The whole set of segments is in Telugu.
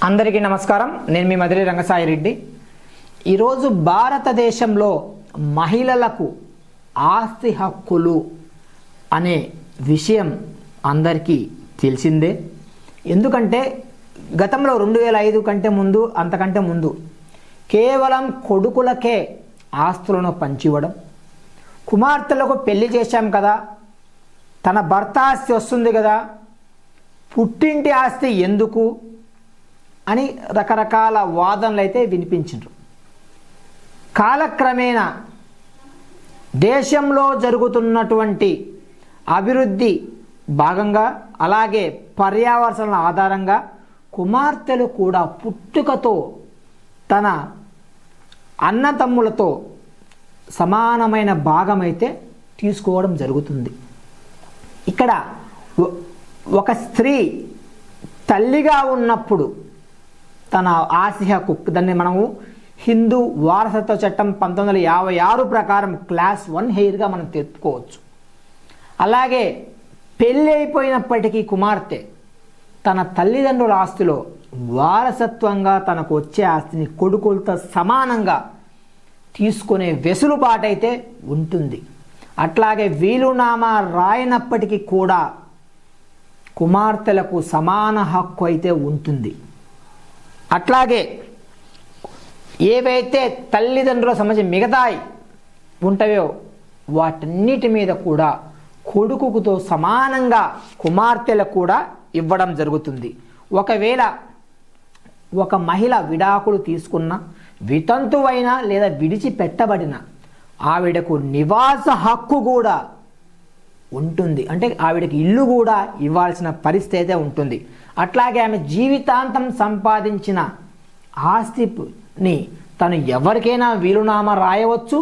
అందరికీ నమస్కారం. నేను మీ మదిరి రంగసాయి రెడ్డి. ఈరోజు భారతదేశంలో మహిళలకు ఆస్తి హక్కులు అనే విషయం అందరికీ తెలిసిందే. ఎందుకంటే గతంలో 2005 కంటే ముందు అంతకంటే ముందు కేవలం కొడుకులకే ఆస్తులను పంచివ్వడం, కుమార్తెలకు పెళ్లి చేశాం కదా, తన భర్త ఆస్తి వస్తుంది కదా, పుట్టింటి ఆస్తి ఎందుకు అని రకరకాల వాదనలు అయితే వినిపించారు. కాలక్రమేణా దేశంలో జరుగుతున్నటువంటి అభివృద్ధి భాగంగా అలాగే పర్యావరణ ఆధారంగా కుమార్తెలు కూడా పుట్టుకతో తన అన్నతమ్ములతో సమానమైన భాగం అయితే తీసుకోవడం జరుగుతుంది. ఇక్కడ ఒక స్త్రీ తల్లిగా ఉన్నప్పుడు తన ఆస్తి హక్కు, దాన్ని మనము హిందూ వారసత్వ చట్టం 1956 ప్రకారం క్లాస్ 1 హెయిర్గా మనం తెలుపుకోవచ్చు. అలాగే పెళ్ళి అయిపోయినప్పటికీ కుమార్తె తన తల్లిదండ్రుల ఆస్తిలో వారసత్వంగా తనకు వచ్చే ఆస్తిని కొడుకులతో సమానంగా తీసుకునే వెసులుబాటైతే ఉంటుంది. అట్లాగే వీలునామా రాయనప్పటికీ కూడా కుమార్తెలకు సమాన హక్కు అయితే ఉంటుంది. అట్లాగే ఏవైతే తల్లిదండ్రుల సంబంధించి మిగతాయి ఉంటాయో వాటన్నిటి మీద కూడా కొడుకుతో సమానంగా కుమార్తెలకు కూడా ఇవ్వడం జరుగుతుంది. ఒకవేళ ఒక మహిళ విడాకులు తీసుకున్న, వితంతువైన లేదా విడిచిపెట్టబడిన ఆవిడకు నివాస హక్కు కూడా ఉంటుంది. అంటే ఆవిడకి ఇల్లు కూడా ఇవ్వాల్సిన పరిస్థితి అయితే ఉంటుంది. అట్లాగే ఆమె జీవితాంతం సంపాదించిన ఆస్తిని తను ఎవరికైనా వీలునామా రాయవచ్చు,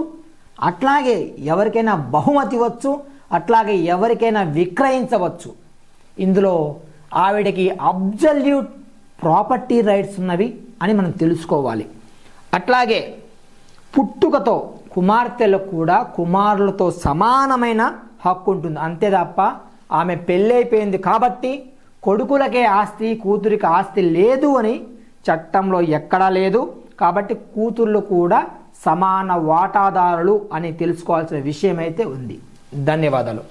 అట్లాగే ఎవరికైనా బహుమతి ఇవ్వచ్చు, అట్లాగే ఎవరికైనా విక్రయించవచ్చు. ఇందులో ఆవిడకి అబ్జల్యూట్ ప్రాపర్టీ రైట్స్ ఉన్నవి అని మనం తెలుసుకోవాలి. అట్లాగే పుట్టుకతో కుమార్తెలకు కూడా కుమారులతో సమానమైన హక్కు ఉంటుంది. అంతే తప్ప ఆమె పెళ్ళైపోయింది కాబట్టి కొడుకులకే ఆస్తి, కూతురికి ఆస్తి లేదు అని చట్టంలో ఎక్కడా లేదు. కాబట్టి కూతుర్లు కూడా సమాన వాటాదారులు అని తెలుసుకోవాల్సిన విషయం అయితే ఉంది. ధన్యవాదాలు.